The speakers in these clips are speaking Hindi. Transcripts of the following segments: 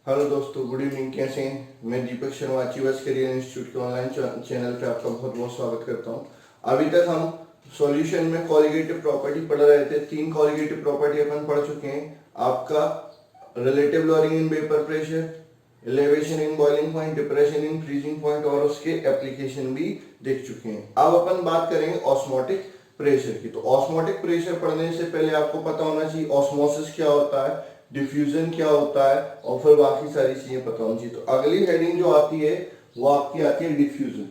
हेलो दोस्तों, गुड इवनिंग। कैसे हैं? मैं Deepak Sharma achievers career institute के ऑनलाइन चैनल पे आपका बहुत बहुत स्वागत करता हूं। अभी तक हम सॉल्यूशन में कॉलिगेटिव प्रॉपर्टी पढ़ रहे थे। 3 कॉलिगेटिव प्रॉपर्टी अपन पढ़ चुके हैं। आपका relative lowering in vapour pressure, elevation in boiling point, depression in freezing point और उसके एप्लीकेशन भी देख चुके हैं। अब अपन बात करेंगे ऑस्मोटिक प्रेशर की। तो ऑस्मोटिक प्रेशर पढ़ने से पहले आपको पता होना चाहिए ऑस्मोसिस क्या होता है, डिफ्यूजन क्या होता है और फिर बाकी सारी चीजें पता होनी चाहिए। तो अगली हेडिंग जो आती है वो आपकी आती है डिफ्यूजन।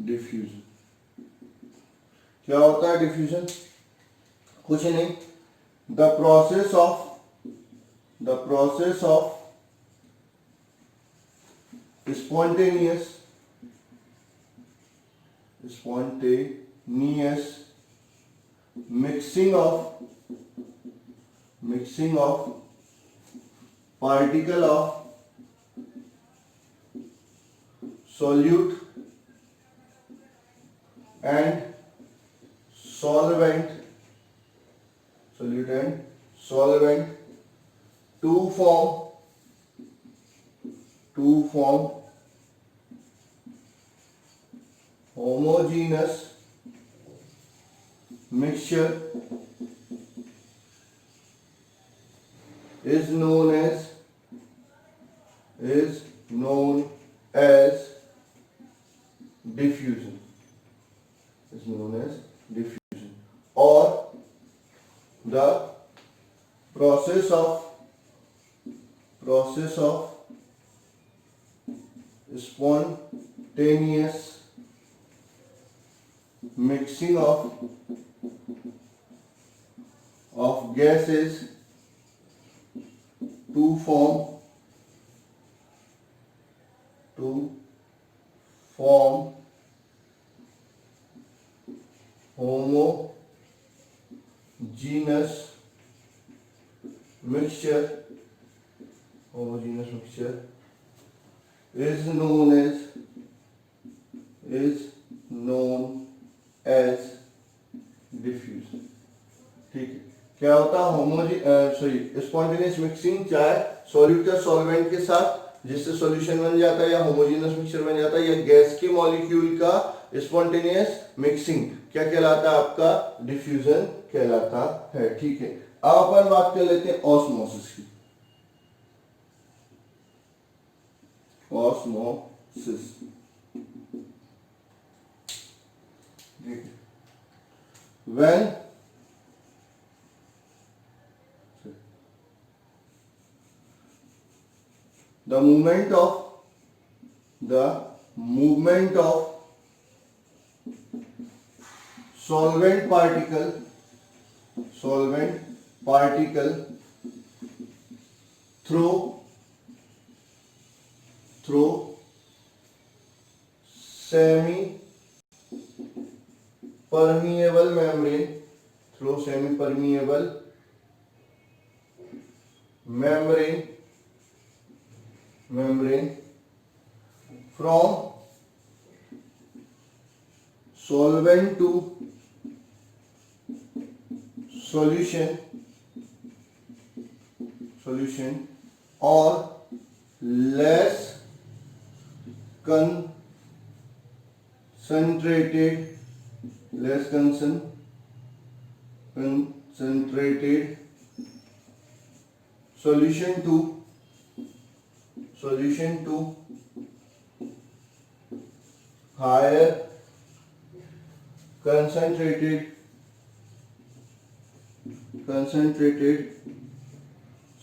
डिफ्यूजन क्या होता है? डिफ्यूजन कुछ नहीं, the process of spontaneous mixing of particle of solute and solvent to form homogeneous mixture is known as diffusion. Or the process of spontaneous mixing of gases to form homogeneous mixture is known as diffusion. ठीक है, क्या होता है स्पॉन्टेनियस मिक्सिंग? चाहे सॉल्यूट या सॉल्वेंट के साथ जिससे सॉल्यूशन बन जाता है या होमोजेनियस मिक्सचर बन जाता है, या गैस के मॉलिक्यूल का स्पॉन्टेनियस मिक्सिंग क्या कहलाता है? आपका डिफ्यूजन कहलाता है। ठीक है, अब अपन बात कर लेते हैं ऑस्मोसिस की। Osmosis when the movement of solvent particle through semi permeable membrane from solvent to solution or less concentrated solution to higher concentrated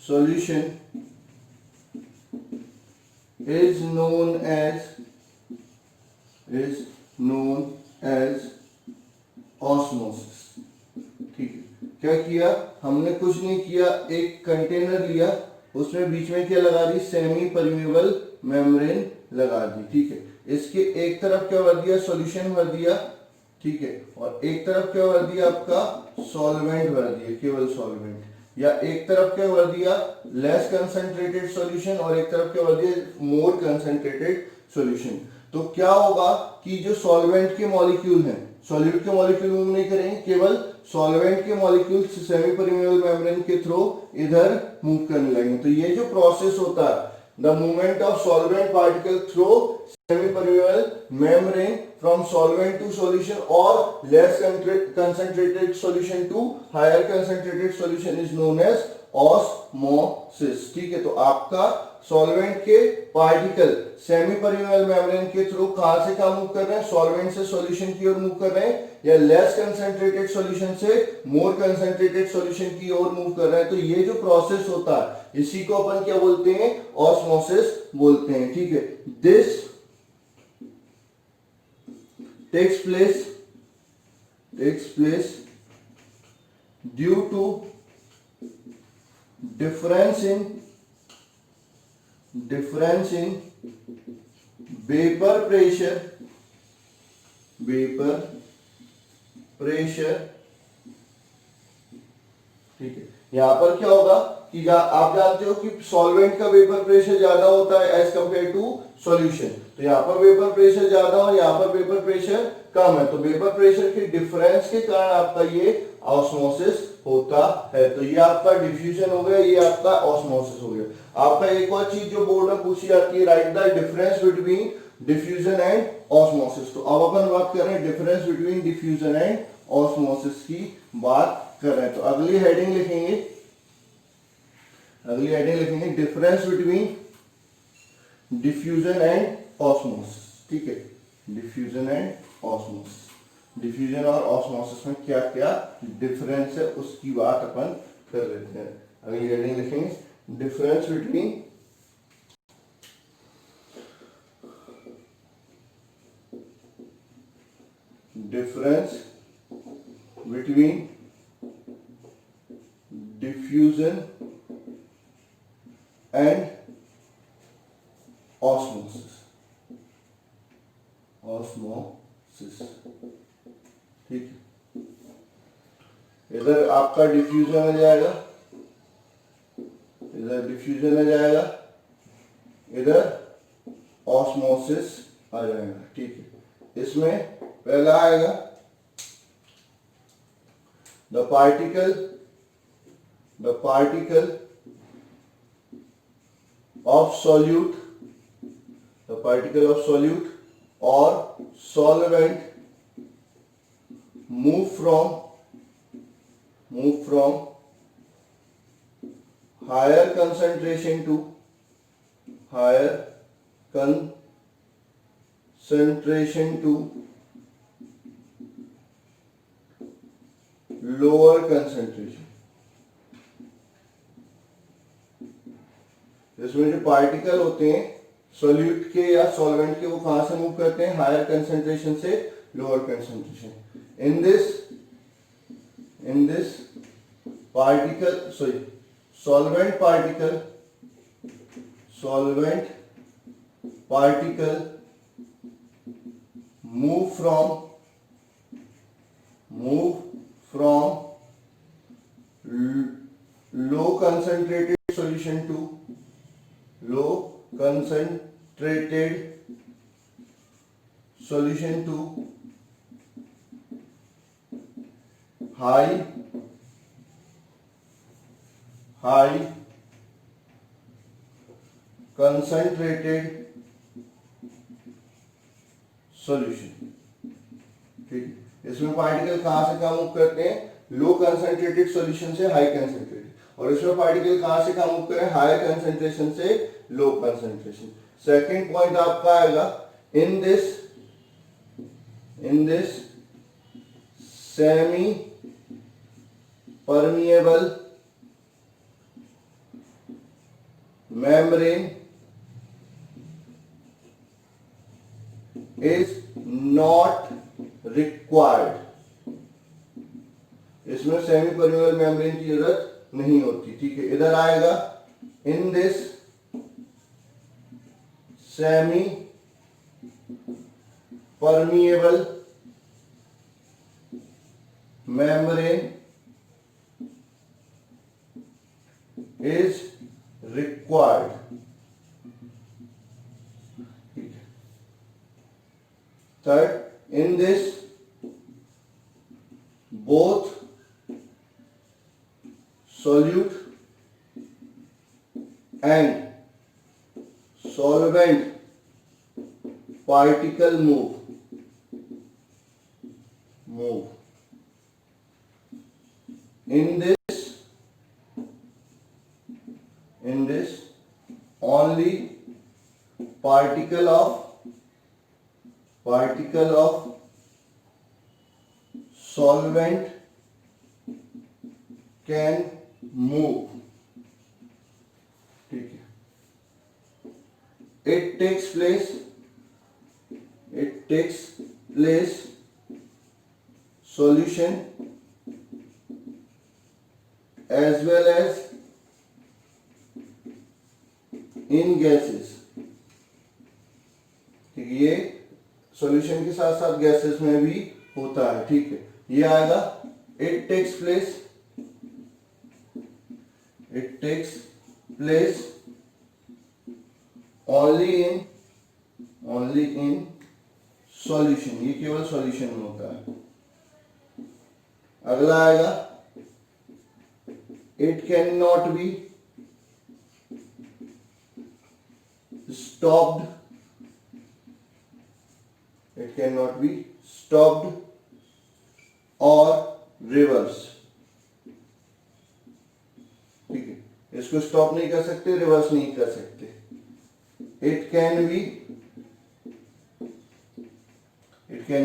solution is known as osmosis. ठीक है, क्या किया हमने? कुछ नहीं किया, एक कंटेनर लिया, उसमें बीच में क्या लगा दी? सेमी परमेबल मेम्ब्रेन लगा दी। ठीक है, इसके एक तरफ क्या भर दिया? सॉल्यूशन भर दिया। ठीक है, और एक तरफ क्या भर दिया? आपका सॉल्वेंट भर दिया, केवल सॉल्वेंट। या एक तरफ क्या भर दिया? लेस कंसंट्रेटेड सॉल्यूशन, और एक तरफ क्या भर दिया? मोर कंसंट्रेटेड सॉल्यूशन। तो क्या होगा कि जो सॉल्वेंट के मॉलिक्यूल हैं, सॉल्यूट के मॉलिक्यूल मूव नहीं करेंगे, केवल सॉल्वेंट के मॉलिक्यूल्स सेमी परमिएबल मेम्ब्रेन के थ्रू इधर मूव करने लगेंगे। तो ये जो प्रोसेस होता है, the movement of solvent particle through semi permeable membrane from solvent to solution और less concentrated solution to higher concentrated solution is known as osmosis. ठीक है, तो आपका सॉल्वेंट के पार्टिकल सेमी परमिएबल मेम्ब्रेन के थ्रू कहां से कहां मूव कर रहे हैं, सॉल्वेंट से सॉल्यूशन की ओर मूव कर रहे हैं या लेस कंसंट्रेटेड सॉल्यूशन से मोर कंसंट्रेटेड सॉल्यूशन की ओर मूव कर रहे हैं। तो ये जो प्रोसेस होता है इसी को अपन क्या बोलते हैं, ऑस्मोसिस बोलते हैं। ठीक है, this takes place due to difference in vapor pressure ठीक है, यहां पर क्या होगा कि आप जानते हो कि सॉल्वेंट का वेपर प्रेशर ज्यादा होता है एज कंपेयर टू सॉल्यूशन। तो यहाँ पर वेपर प्रेशर ज्यादा और यहाँ पर वेपर प्रेशर कम है, तो वेपर प्रेशर के डिफरेंस के कारण आपका ये ऑस्मोसिस होता है। तो ये आपका डिफ्यूजन हो गया, ये आपका ऑस्मोसिस हो गया। आपका एक और चीज जो बोर्ड में पूछी जाती है, right the difference between diffusion and osmosis. तो अब अपन बात कर रहे हैं difference between diffusion and osmosis की बात कर रहे हैं। तो अगली हेडिंग लिखेंगे difference between diffusion and osmosis. ठीक है, डिफ्यूजन एंड ऑस्मोसिस, डिफ्यूजन और ऑस्मोसिस में क्या क्या डिफरेंस है उसकी बात अपन कर लेते हैं। अगली हेडिंग लिखेंगे difference between diffusion and osmosis. ठीक है, इधर आपका डिफ्यूजन आ जाएगा, इधर डिफ्यूजन आ जाएगा, इधर ऑस्मोसिस आ जाएगा। ठीक है, इसमें पहला आएगा the particle of solute or solvent move from higher concentration to lower concentration। इसमें जो पार्टिकल होते हैं सॉल्यूट के या सॉल्वेंट के, वो कहां से मूव करते हैं, हायर कंसंट्रेशन से lower concentration. In this particle solvent particle move from low concentrated solution to high concentrated solution। ठीक, इसमें पार्टिकल कहां से कहां मूव करते हैं, लो कंसंट्रेटेड सॉल्यूशन से हाई कंसंट्रेटेड, और इसमें पार्टिकल कहां से कहां मूव करें, हायर कंसंट्रेशन से लो कंसंट्रेशन। सेकंड पॉइंट आपका आएगा in this semi permeable membrane is not required। इसमें सेमी परमिएबल मेम्ब्रेन की जरूरत नहीं होती। ठीक है, इधर आएगा in this semi permeable membrane is required। Third, in this both solute and solvent particle move in this only particle of solvent can move. ठीक है. It takes place solution as well as in gases. ठीक है, ये सॉल्यूशन के साथ साथ गैसेस में भी होता है. ठीक है, ये आएगा it takes place only in solution. ये केवल सॉल्यूशन में होता है. अगला आएगा it cannot be stopped or reversed. ठीक है, इसको स्टॉप नहीं कर सकते, रिवर्स नहीं कर सकते. it can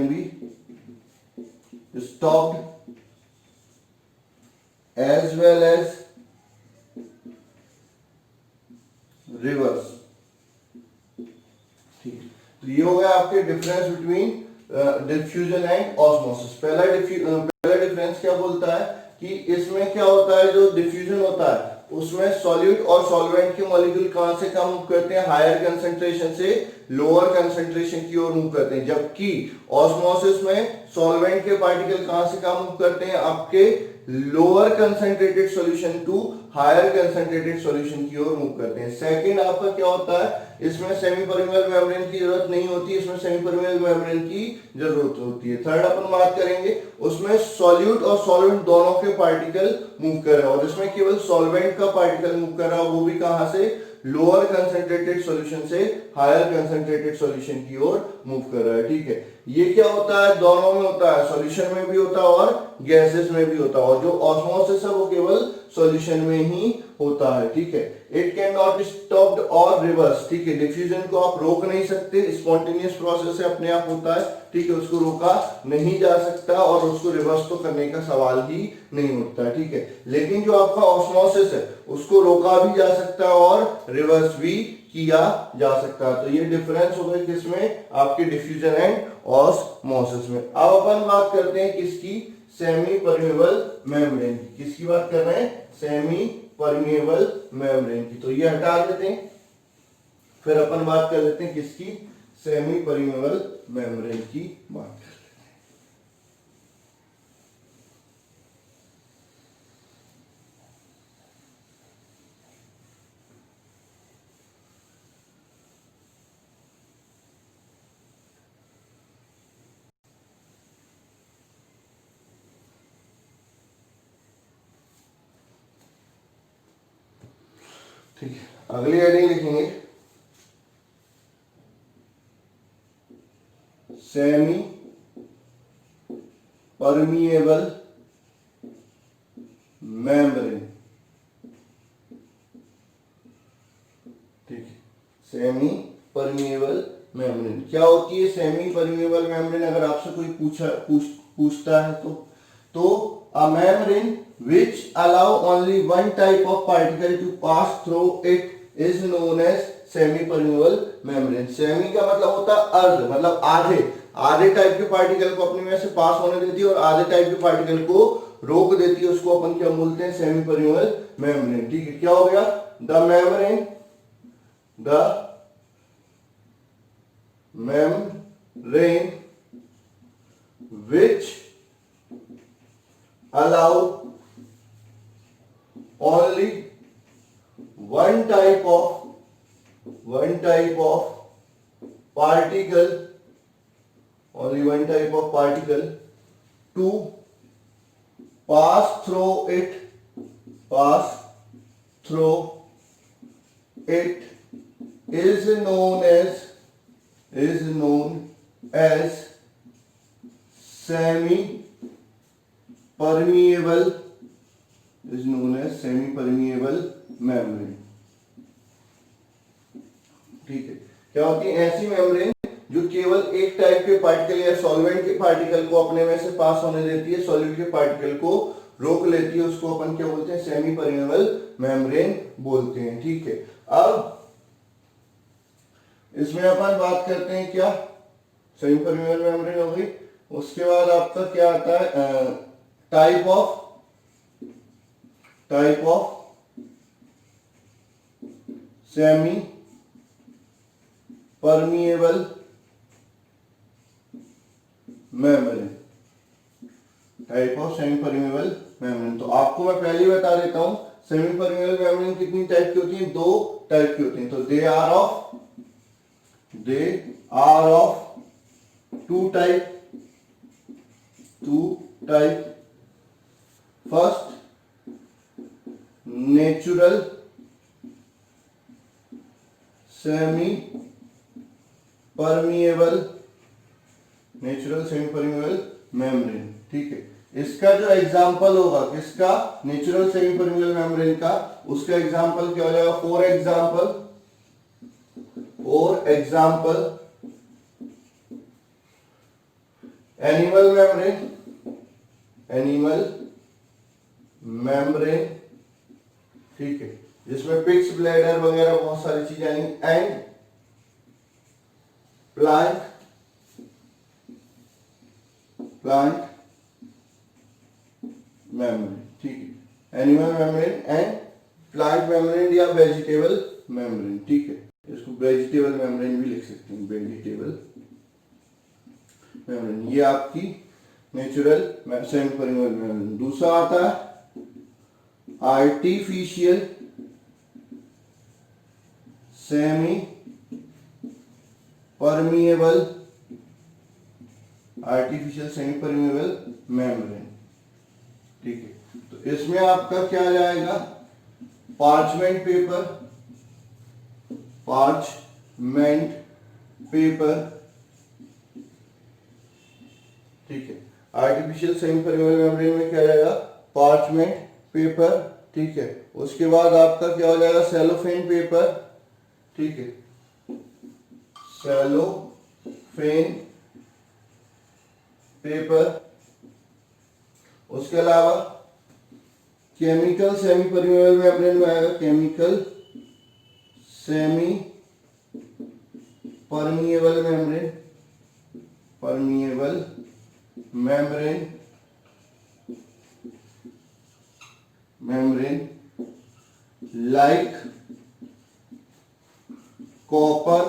be stopped as well as reverse. ठीक है, तो ये हो गया आपके difference between diffusion and osmosis. पहला डिफरेंस क्या बोलता है कि इसमें क्या होता है, जो डिफ्यूजन होता है उसमें सॉल्यूट और सॉल्वेंट के मॉलिक्यूल कहां से कहां मूव करते हैं, हायर कंसंट्रेशन से लोअर कंसंट्रेशन की ओर मूव करते हैं. जबकि ऑस्मोसिस में सॉल्वेंट के पार्टिकल कहां से कहां मूव करते हैं, आपके lower concentrated solution to higher concentrated solution की ओर मूव करते हैं. सेकंड आपका क्या होता है, इसमें सेमी परमिएबल मेम्ब्रेन की जरूरत नहीं होती, इसमें सेमी परमिएबल मेम्ब्रेन की जरूरत होती है. थर्ड अपन बात करेंगे, उसमें सॉल्यूट और सॉल्वेंट दोनों के पार्टिकल मूव कर रहे हैं और इसमें केवल सॉल्वेंट का पार्टिकल मूव कर रहा है, वो भी कहां से, लोअर कंसंट्रेटेड सॉल्यूशन से हायर कंसंट्रेटेड सॉल्यूशन की ओर मूव कर रहा है. ठीक है, ये क्या होता है, दोनों में होता है, सॉल्यूशन में भी होता है और गैसेस में भी होता है. और जो ऑस्मोसिस है वो केवल सॉल्यूशन में ही होता है. ठीक है, it can not be stopped और रिवर्स. ठीक है, डिफ्यूजन को आप रोक नहीं सकते, स्पॉन्टेनियस प्रोसेस है, अपने आप होता है. ठीक है, उसको रोका नहीं जा सकता और उसको रिवर्स तो करने का सवाल ही नहीं उठता. ठीक है, लेकिन जो आपका ऑस्मोसिस है उसको रोका भी जा सकता है और रिवर्स भी किया जा सकता है. तो ये डिफरेंस हो गया किसमें, आपके डिफ्यूजन एंड ऑस्मोसिस में. अब अपन बात करते हैं किसकी, सेमी परमिएबल मेम्ब्रेन की. किसकी बात कर रहे हैं, सेमी परमिएबल मेम्ब्रेन की. तो ये हटा देते हैं, फिर अपन बात कर लेते हैं किसकी, सेमी परमिएबल मेम्ब्रेन की बात करते हैं. ठीक है, अगली हेडिंग लिखेंगे सेमी परमिएबल मेम्ब्रेन. ठीक है, सेमी परमिएबल मेम्ब्रेन क्या होती है. सेमी परमिएबल मेम्ब्रेन अगर आपसे कोई पूछता है तो a membrane which allow only one type of particle to pass through it is known as semi permeable membrane. Semi का मतलब होता है अर्ध, मतलब आधे टाइप के पार्टिकल को अपने में से पास होने देती है और आधे टाइप के पार्टिकल को रोक देती है. उसको अपन क्या बोलते हैं, सेमी परमिएबल मेम्ब्रेन. ठीक है, क्या हो गया, the membrane which allow only one type particle to pass through it pass through it is known as semi permeable membrane। ठीक है, क्या होती है ऐसी मेम्ब्रेन जो केवल एक टाइप के पार्टिकल या सॉल्वेंट के पार्टिकल को अपने में से पास होने देती है, सॉलिड के पार्टिकल को रोक लेती है, उसको अपन क्या बोलते हैं, सेमी परमेबल मेम्ब्रेन बोलते हैं। ठीक है, अब इसमें अपन बात करते हैं क्या, सेमी परमेबल मेम्ब्रेन हो गई। उसके बाद आपका क्या आता है, type of semi permeable membrane. Type of semi permeable membrane, तो आपको मैं पहले ही बता देता हूं सेमी परमिएबल मेम्ब्रेन कितनी टाइप की होती है, दो टाइप की होती है। तो they are of two type. First natural semi permeable membrane. ठीक है, इसका जो एग्जाम्पल होगा किसका, नेचुरल सेमी परमिएबल मेम्ब्रेन का, उसका एग्जाम्पल क्या हो जाएगा, फॉर एग्जाम्पल एनिमल मेम्ब्रेन। ठीक है, जिसमें पिग्स ब्लैडर वगैरह बहुत सारी चीजें आएंगी, एंड प्लांट मेम्ब्रेन। ठीक है, animal membrane and plant membrane या वेजिटेबल मेम्ब्रेन। ठीक है, इसको वेजिटेबल मेम्ब्रेन भी लिख सकते हैं, वेजिटेबल मेम्ब्रेन। ये आपकी नेचुरल सेमी परमिएबल मेम्ब्रेन। दूसरा आता है आर्टिफिशियल सेमी परमिएबल मेम्ब्रेन। ठीक है, तो इसमें आपका क्या जाएगा, पार्चमेंट पेपर। ठीक है, आर्टिफिशियल सेमी परमिएबल मेम्ब्रेन में क्या जाएगा, पार्चमेंट पेपर। ठीक है, उसके बाद आपका क्या हो जाएगा, सेलोफेन पेपर। ठीक है, सेलोफेन पेपर। उसके अलावा केमिकल सेमी परमिएबल मेम्ब्रेन में आएगा, chemical semi permeable membrane like copper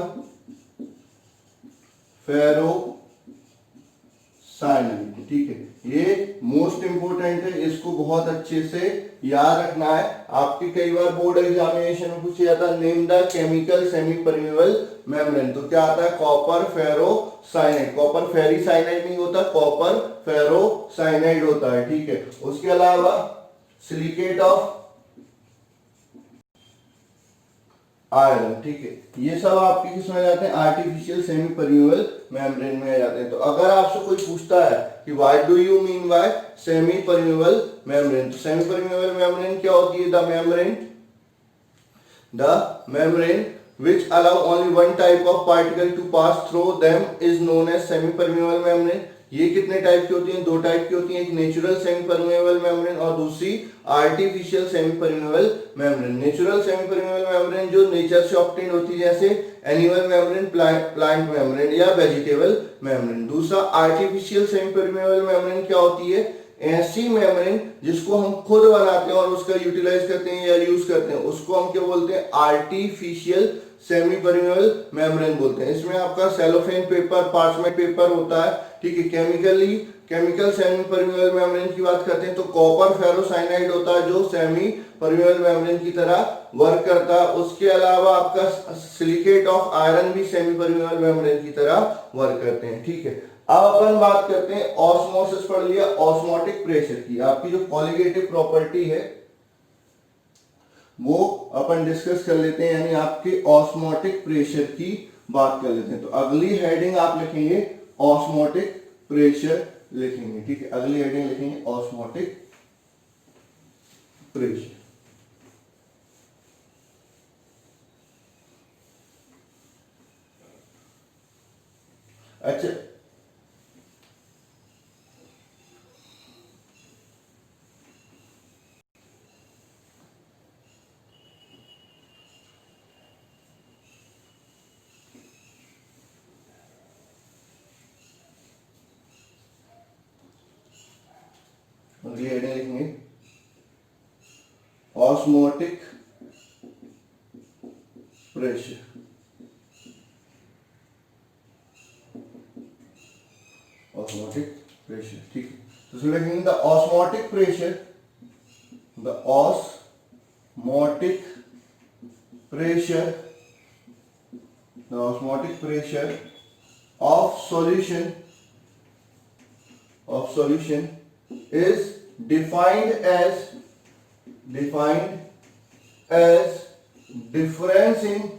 ferrocyanide. ठीक है, ये मोस्ट इंपोर्टेंट है, इसको बहुत अच्छे से याद रखना है। आपके कई बार बोर्ड एग्जामिनेशन में पूछा जाता है, name the chemical semi permeable membrane. तो क्या आता है, कॉपर फेरोसाइनाइड। कॉपर फेरीसाइनाइड नहीं होता, कॉपर फेरोसाइनाइड होता है। ठीक है, उसके अलावा सिलिकेट ऑफ आयरन। ठीक है, ये सब आपके किसमें आ जाते हैं, आर्टिफिशियल सेमी परमिएबल मेम्ब्रेन में आ जाते हैं। तो अगर आपसे कोई पूछता है कि what do you mean by semi permeable membrane, तो सेमी परमिएबल मेम्ब्रेन क्या होती है, the membrane which allow only one type of particle to pass through them is known as semi permeable membrane। ये कितने टाइप की होती हैं, दो टाइप की होती हैं, एक नेचुरल सेमी परमिएबल मेम्ब्रेन और दूसरी artificial semi permeable membrane. Natural semi permeable membrane जो नेचर से ऑब्टेन होती है, जैसे एनिमल मेम्ब्रेन, प्लांट मेम्ब्रेन या वेजिटेबल मेम्ब्रेन। दूसरा आर्टिफिशियल सेमी परमिएबल मेम्ब्रेन क्या होती है, ऐसी मेम्ब्रेन जिसको हम खुद बनाते हैं और उसका यूटिलाइज करते हैं या यूज करते हैं, उसको हम क्या बोलते हैं, आर्टिफिशियल सेमी परमिएबल मेम्ब्रेन बोलते हैं। इसमें आपका सेलोफेन पेपर, पार्चमेंट पेपर होता है। ठीक है, केमिकल सेमी परमिएबल मेम्ब्रेन की बात करते हैं तो कॉपर फेरोसाइनाइड होता है जो सेमी परमिएबल मेम्ब्रेन की तरह वर्क करता है। उसके अलावा आपका सिलिकेट ऑफ आयरन भी सेमी परमिएबल मेम्ब्रेन की तरह वर्क करते हैं। ठीक है, अब अपन बात करते हैं, ऑस्मोसिस पढ़ लिया, ऑस्मोटिक प्रेशर की। आपकी जो कॉलिगेटिव प्रॉपर्टी है, वो अपन डिस्कस कर लेते हैं, यानी आपके ऑस्मोटिक प्रेशर की बात कर लेते हैं। तो अगली हेडिंग आप लिखेंगे ऑस्मोटिक प्रेशर लिखेंगे, ठीक है। अगली हेडिंग लिखेंगे ऑस्मोटिक प्रेशर। अच्छा, अगली हेडिंग लिखेंगे ऑस्मोटिक प्रेशर। ऑस्मोटिक प्रेशर, ठीक है। तो इसमें लिखेंगे the osmotic pressure, the osmotic pressure, the osmotic pressure of solution is defined as difference in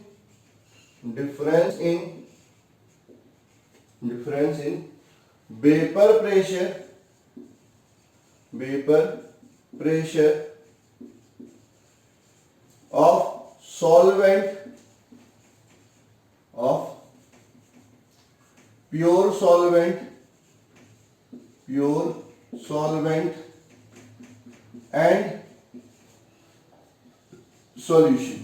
vapor pressure of solvent, of pure solvent and solution,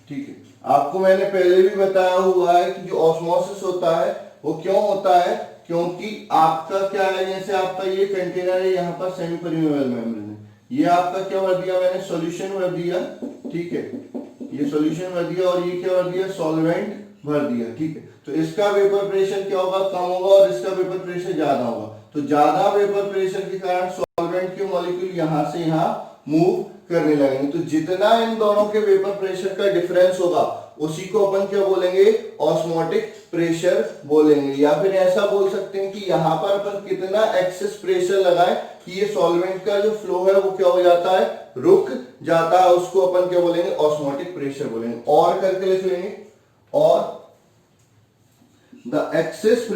ठीक है। आपको मैंने पहले भी बताया हुआ है कि जो ऑस्मोसिस होता है वो क्यों होता है, क्योंकि आपका क्या है, जैसे आपका ये कंटेनर है, यहाँ पर सेमी परमेबल मेम्ब्रेन है, ये आपका क्या भर दिया मैंने, सॉल्यूशन भर दिया, ठीक है। ये सॉल्यूशन भर दिया और ये क्या भर दिया, सॉल्वेंट भर दिया, ठीक है। तो इसका वेपर प्रेशर क्या होगा, कम होगा, और इसका वेपर प्रेशर ज्यादा होगा। तो ज्यादा वेपर प्रेशर के कारण सॉल्वेंट के मॉलिक्यूल यहां से यहां मूव करने लगेंगे। तो जितना इन दोनों के वेपर प्रेशर का डिफरेंस होगा उसी को अपन क्या बोलेंगे, ऑस्मोटिक प्रेशर बोलेंगे। या फिर ऐसा बोल सकते हैं कि यहाँ पर अपन कितना एक्सेस प्रेशर लगाए कि ये सॉल्वेंट का जो फ्लो है वो क्या हो जाता है, रुक जाता है, उसको अपन क्या बोलेंगे, ऑस्मोटिक प्रेशर बोलेंगे। और करके लिख लेंगे, और the excess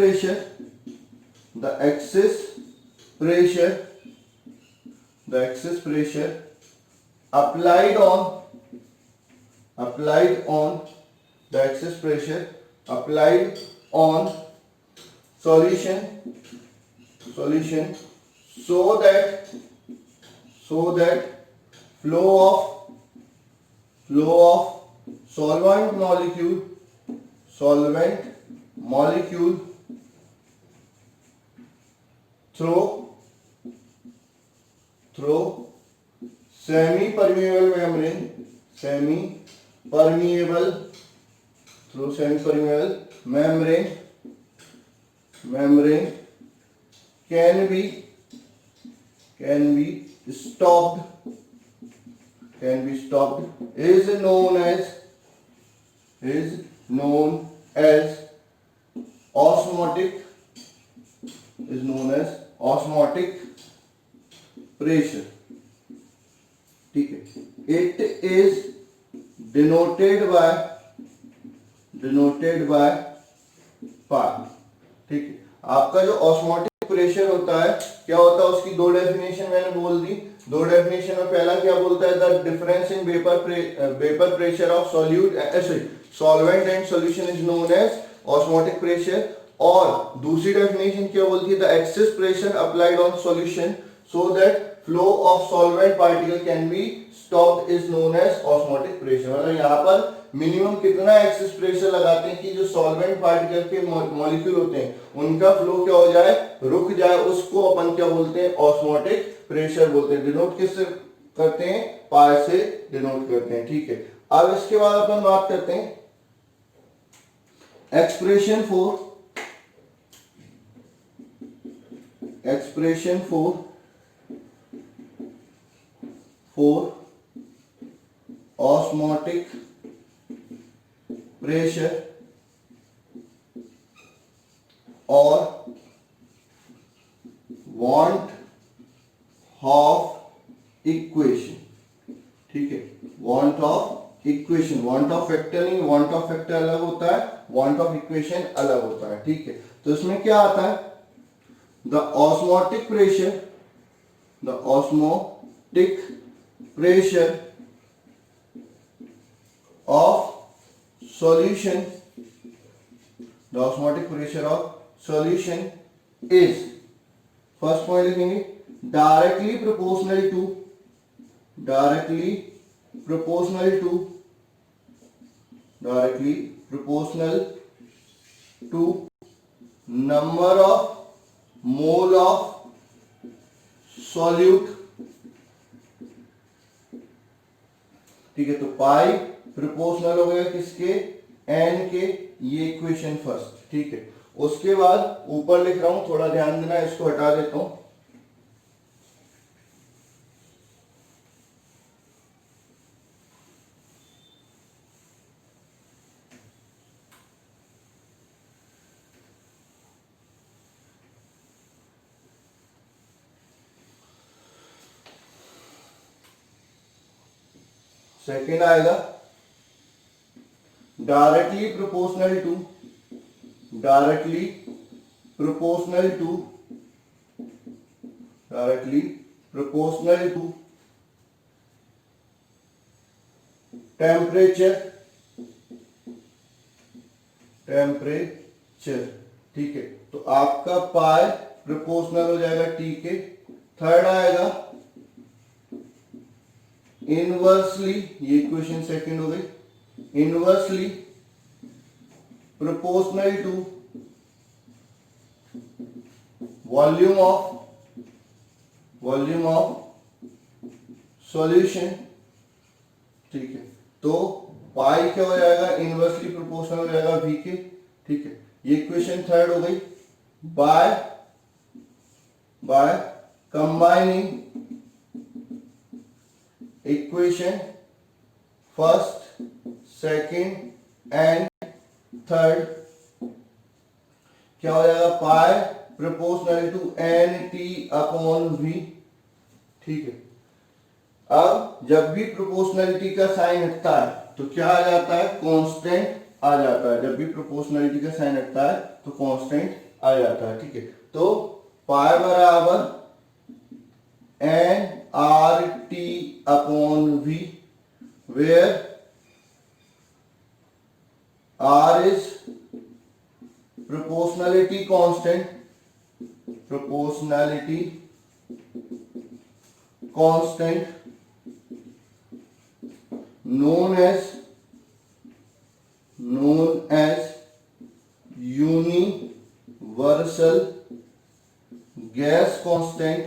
pressure applied on solution so that flow of solvent molecule through semi permeable membrane can be stopped is known as osmotic pressure, ठीक है। इट इज डिनोटेड बाय पार, ठीक है। आपका जो ऑस्मोटिक प्रेशर होता है क्या होता है, उसकी दो डेफिनेशन मैंने बोल दी। दो डेफिनेशन में पहला क्या बोलता है, the difference in vapour pressure of solvent and solution is known as osmotic pressure. और दूसरी डेफिनेशन क्या बोलती है, the excess pressure applied on solution so that flow of solvent particle can be stopped is known as osmotic pressure। मतलब यहाँ पर मिनिमम कितना एक्सेस प्रेशर लगाते हैं कि जो सॉल्वेंट पार्टिकल के मॉलिक्यूल होते हैं उनका फ्लो क्या हो जाए, रुक जाए, उसको अपन क्या बोलते हैं, ऑस्मोटिक प्रेशर बोलते हैं। डिनोट किससे करते हैं, पार से डिनोट करते हैं, ठीक है। अब इसके बाद अपन बात करते हैं expression for osmotic pressure or want Hoffe equation, ठीक है। Want of equation, want of factor नहीं, वांट ऑफ फैक्टर अलग होता है, वांट ऑफ इक्वेशन अलग होता है, ठीक है। तो इसमें क्या आता है, the osmotic pressure, the osmotic pressure of solution, the osmotic pressure of solution is, first point लिखेंगे, directly proportional to, directly proportional to, directly proportional to number of mole of solute, ठीक है। तो पाई प्रोपोर्शनल हो गया किसके, एन के, ये इक्वेशन फर्स्ट, ठीक है। उसके बाद ऊपर लिख रहा हूं, थोड़ा ध्यान देना, इसको हटा देता हूं। सेकेंड आएगा directly proportional to, directly proportional to, directly proportional to temperature, temperature, ठीक है। तो आपका पाई प्रोपोर्शनल हो जाएगा टी के। थर्ड आएगा इनवर्सली, ये इक्वेशन सेकंड हो गई, inversely proportional to volume of solution, ठीक है। तो पाई क्या हो जाएगा, इनवर्सली प्रोपोर्शनल हो जाएगा वी के, ठीक है। ये इक्वेशन थर्ड हो गई। By combining equation first, second and third, क्या हो जाएगा, pi proportional to N T upon V, ठीक है। अब जब भी प्रोपोर्शनलिटी का साइन हटता है तो क्या आ जाता है, कांस्टेंट आ जाता है। जब भी प्रोपोर्शनलिटी का साइन हटता है तो कांस्टेंट आ जाता है, ठीक है। तो पाई बराबर n R T upon V, where R is proportionality constant, proportionality constant known as universal gas constant,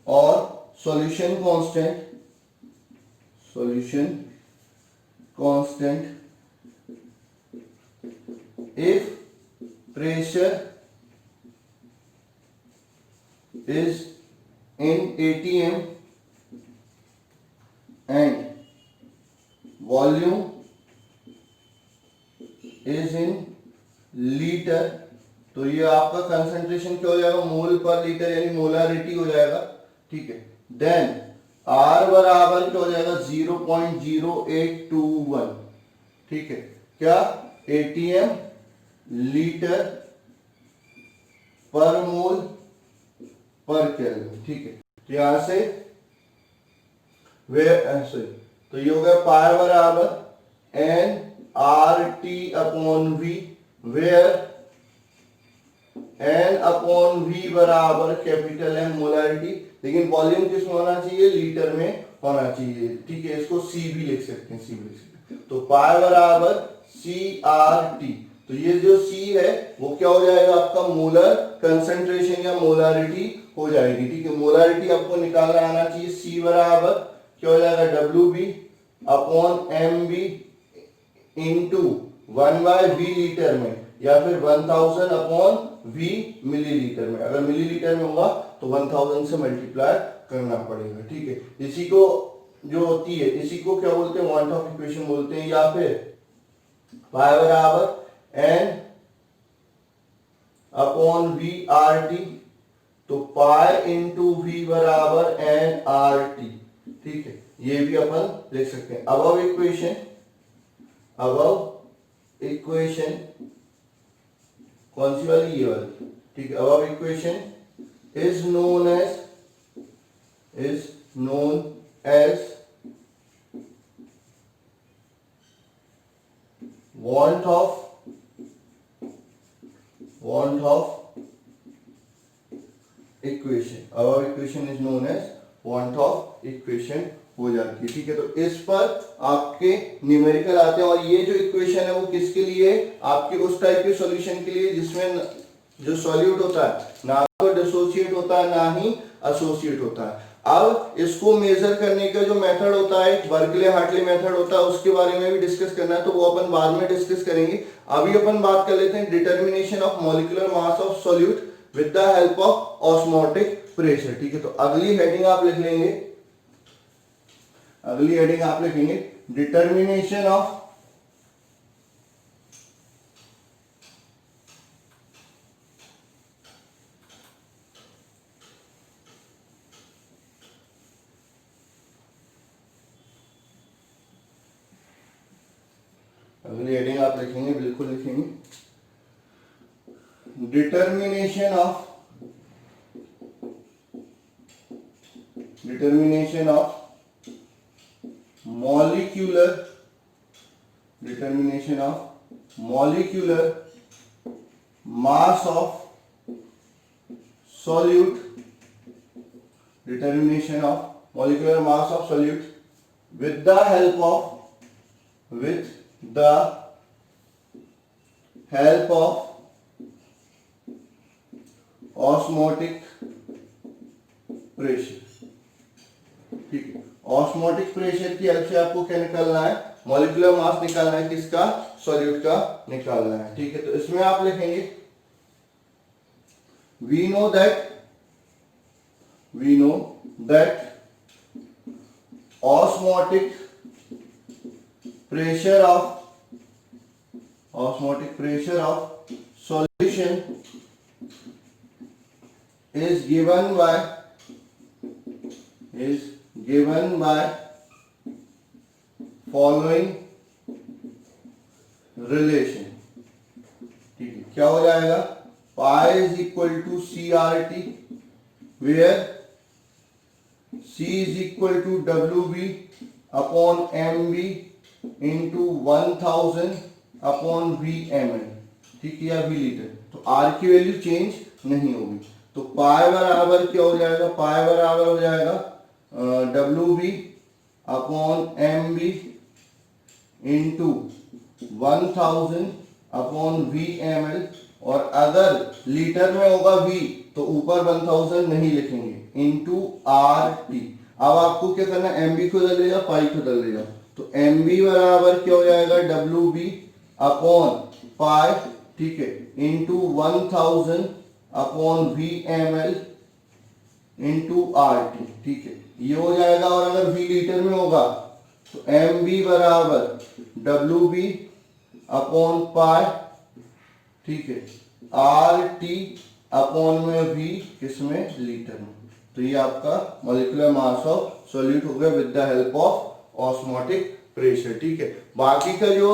और solution constant if pressure is in atm and volume is in liter। तो ये आपका कंसंट्रेशन क्या हो जाएगा, मोल पर लीटर, यानी मोलारिटी हो जाएगा, ठीक है। देन आर बराबर क्या हो जाएगा, 0.0821, ठीक है। क्या, एटीएम लीटर पर मोल पर केल्विन, ठीक है। तो यहां से तो ये हो गया पाई बराबर n R T upon V, where n upon V बराबर कैपिटल एम मोलारिटी, लेकिन वॉल्यूम किसमें होना चाहिए, लीटर में होना चाहिए, ठीक है। इसको सी भी लिख सकते हैं, सी भी लिख सकते हैं। तो पाई बराबर सी आर टी, तो ये जो सी है वो क्या हो जाएगा, आपका मोलर कंसंट्रेशन या मोलारिटी हो जाएगी, ठीक है। मोलारिटी आपको निकालना आना चाहिए। सी बराबर क्या हो जाएगा, W B upon M B into 1/v litre में, या फिर 1000 अपॉन v मिलीलीटर में। अगर मिलीलीटर में होगा तो 1000 से मल्टीप्लाई करना पड़ेगा, ठीक है। इसी को जो होती है, इसी को क्या बोलते हैं, वांट ऑफ इक्वेशन बोलते हैं, या फिर पाई बराबर n upon V R T. तो पाई इंटू वी बराबर एन आर टी, ठीक है, ये भी अपन लिख सकते हैं। अबव इक्वेशन कौन सी वाली, ये वाली, ठीक है। Above equation is known as want of equation, our equation is known as want of equation हो जाती है, ठीक है। तो इस पर आपके न्यूमेरिकल आते हैं, और ये जो इक्वेशन है वो किसके लिए, आपके उस टाइप के सॉल्यूशन के लिए जिसमें जो सॉल्यूट होता है ना तो डिसोसिएट होता है ना ही एसोसिएट होता है। अब इसको मेजर करने का जो मेथड होता है, बर्कले-हार्टले मेथड होता है, उसके बारे में भी डिस्कस करना है, तो वो अपन बाद में डिस्कस करेंगे। अभी अपन बात कर लेते हैं determination of molecular mass of solute with the help of osmotic pressure, ठीक है। तो अगली हेडिंग आप लिख लेंगे डिटर्मिनेशन ऑफ अगली हेडिंग आप लिखेंगे, बिल्कुल लिखेंगे, determination of molecular mass of solute, determination of molecular mass of solute with the help of osmotic pressure, ठीक है। ऑस्मोटिक प्रेशर की हेल्प से आपको क्या निकालना है, मॉलिक्यूलर मास निकालना है, किसका, सॉल्यूट का निकालना है, ठीक है। तो इसमें आप लिखेंगे we know that osmotic pressure of solution is given by following relation, ठीक है। क्या हो जाएगा, pi is equal to C R T, where C is equal to WB upon MB into 1000 upon VML, ठीक है, या V लीटर। तो R की वैल्यू चेंज नहीं होगी, तो पाई बराबर क्या हो जाएगा, पाई बराबर हो जाएगा WB upon MB into 1000 upon VML, और अगर लीटर में होगा V तो ऊपर 1000 नहीं लिखेंगे, इंटू आर टी। अब आपको क्या करना है, एमबी को बदल देगा, पाई को बदल देगा, तो एमबी बराबर क्या हो जाएगा, डब्ल्यू बी अपॉन पाई, ठीक है, into 1000 upon V m L into R T, ठीक है, ये हो जाएगा। और अगर वी लीटर में होगा तो एम बी बराबर डब्ल्यू बी अपॉन पाई, ठीक है, आर टी अपॉन में वी किसमें, लीटर में। तो ये आपका मॉलिक्यूलर मास ऑफ सॉल्यूट हो गया with the help of osmotic pressure, ठीक है। बाकी का जो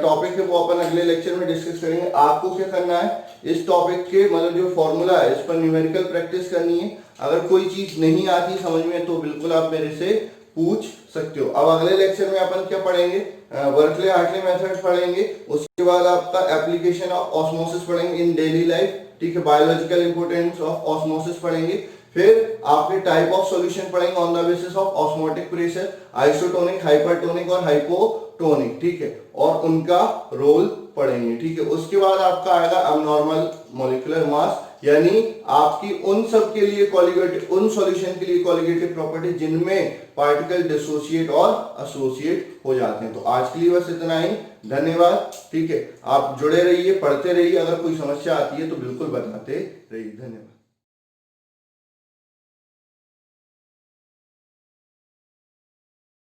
टॉपिक है वो अपन अगले लेक्चर में डिस्कस करेंगे। आपको क्या करना है, इस टॉपिक के मतलब जो फॉर्मूला है इस पर न्यूमेरिकल प्रैक्टिस करनी है। अगर कोई चीज नहीं आती समझ में तो बिल्कुल आप मेरे से पूछ सकते हो। अब अगले लेक्चर में अपन क्या पढ़ेंगे, बर्कले-हार्टले मेथड पढ़ेंगे, उसके बाद आपका एप्लीकेशन ऑफ ऑस्मोसिस पढ़ेंगे इन डेली लाइफ, ठीक है, बायोलॉजिकल इंपोर्टेंस ऑफ ऑस्मोसिस पढ़ेंगे। फिर आपने टाइप ऑफ सॉल्यूशन पढ़ेंगे on the basis of osmotic pressure, isotonic, hypertonic और हाइपोटोनिक, ठीक है, और उनका रोल पढ़ेंगे, ठीक है। उसके बाद आपका आएगा अबनॉर्मल मॉलिक्यूलर मास, यानी आपकी उन सब के लिए कॉलिगेटिव, उन सॉल्यूशन के लिए कॉलिगेटिव प्रॉपर्टी जिनमें पार्टिकल डिसोसिएट और एसोसिएट हो जाते हैं। तो आज के लिए बस इतना ही, धन्यवाद, ठीक है। आप जुड़े रहिए, पढ़ते रहिए, अगर कोई समस्या आती है तो बिल्कुल बताते रहिए, धन्यवाद।